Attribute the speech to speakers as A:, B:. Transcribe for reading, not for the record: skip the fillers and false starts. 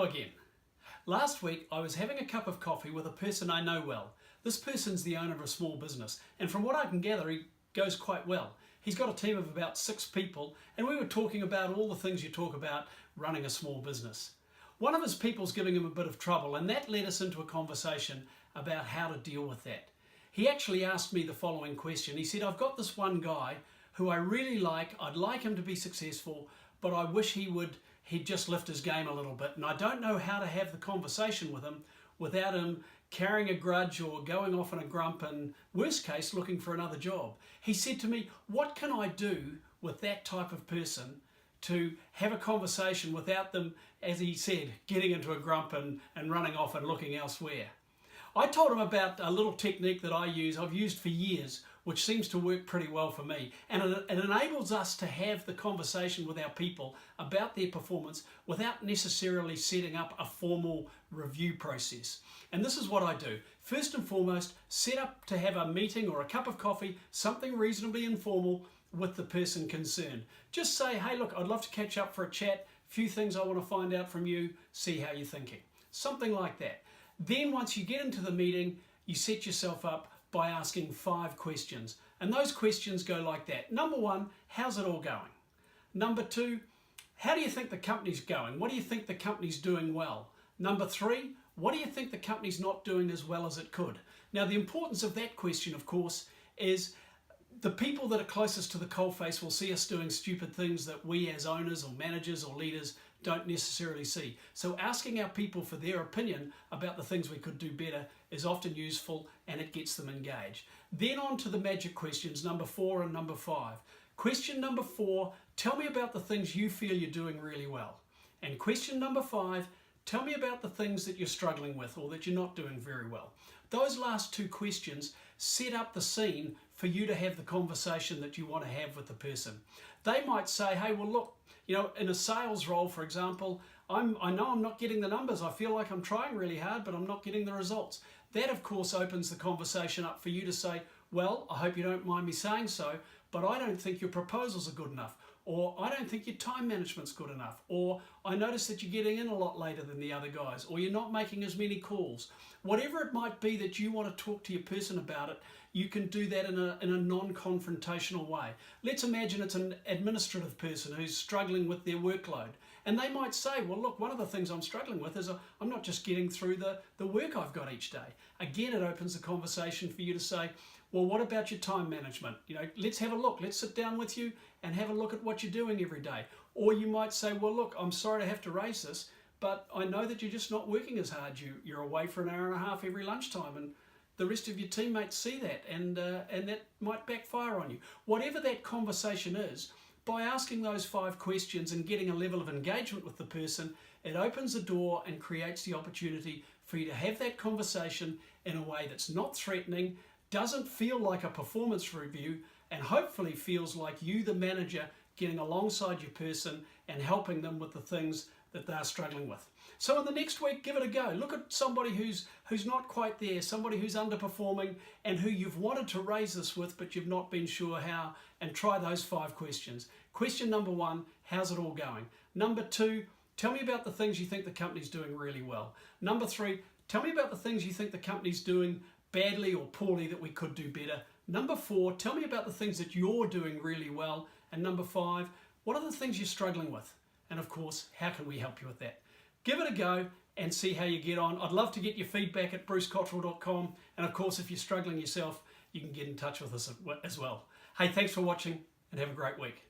A: again. Last week I was having a cup of coffee with a person I know well. This person's the owner of a small business, and from what I can gather he goes quite well. He's got a team of about 6 people, and we were talking about all the things you talk about running a small business. One of his people's giving him a bit of trouble, and that led us into a conversation about how to deal with that. He actually asked me the following question. He said, I've got this one guy who I really like, I'd like him to be successful, but I wish he'd just lift his game a little bit, and I don't know how to have the conversation with him without him carrying a grudge or going off in a grump and, worst case, looking for another job. He said to me, what can I do with that type of person to have a conversation without them, as he said, getting into a grump and running off and looking elsewhere? I told him about a little technique that I've used for years, which seems to work pretty well for me. And it enables us to have the conversation with our people about their performance without necessarily setting up a formal review process. And this is what I do. First and foremost, set up to have a meeting or a cup of coffee, something reasonably informal with the person concerned. Just say, hey, look, I'd love to catch up for a chat. A few things I want to find out from you, see how you're thinking. Something like that. Then once you get into the meeting, you set yourself up by asking 5 questions. And those questions go like that. Number 1, how's it all going? Number 2, how do you think the company's going? What do you think the company's doing well? Number 3, what do you think the company's not doing as well as it could? Now, the importance of that question, of course, is the people that are closest to the coalface will see us doing stupid things that we as owners or managers or leaders don't necessarily see. So asking our people for their opinion about the things we could do better is often useful, and it gets them engaged. Then on to the magic questions, number 4 and number 5. Question number 4, tell me about the things you feel you're doing really well. And question number 5, tell me about the things that you're struggling with or that you're not doing very well. Those last 2 questions set up the scene for you to have the conversation that you want to have with the person. They might say, hey, well, look, in a sales role, for example, I know I'm not getting the numbers. I feel like I'm trying really hard, but I'm not getting the results. That, of course, opens the conversation up for you to say, well, I hope you don't mind me saying so, but I don't think your proposals are good enough, or I don't think your time management's good enough, or I notice that you're getting in a lot later than the other guys, or you're not making as many calls. Whatever it might be that you want to talk to your person about it, you can do that in a non-confrontational way. Let's imagine it's an administrative person who's struggling with their workload. And they might say, well, look, one of the things I'm struggling with is I'm not just getting through the work I've got each day. Again, it opens the conversation for you to say, well, what about your time management? Let's have a look. Let's sit down with you and have a look at what you're doing every day. Or you might say, well, look, I'm sorry to have to raise this, but I know that you're just not working as hard. You're away for an hour and a half every lunchtime, and the rest of your teammates see that, and that might backfire on you. Whatever that conversation is, by asking those 5 questions and getting a level of engagement with the person, it opens the door and creates the opportunity for you to have that conversation in a way that's not threatening, doesn't feel like a performance review, and hopefully feels like you, the manager, getting alongside your person and helping them with the things that they're struggling with. So in the next week, give it a go. Look at somebody who's not quite there, somebody who's underperforming and who you've wanted to raise this with, but you've not been sure how, and try those 5 questions. Question number 1, how's it all going? Number 2, tell me about the things you think the company's doing really well. Number 3, tell me about the things you think the company's doing badly or poorly that we could do better. Number 4, tell me about the things that you're doing really well. And number 5, what are the things you're struggling with? And of course, how can we help you with that? Give it a go and see how you get on. I'd love to get your feedback at brucecotterill.com. And of course, if you're struggling yourself, you can get in touch with us as well. Hey, thanks for watching and have a great week.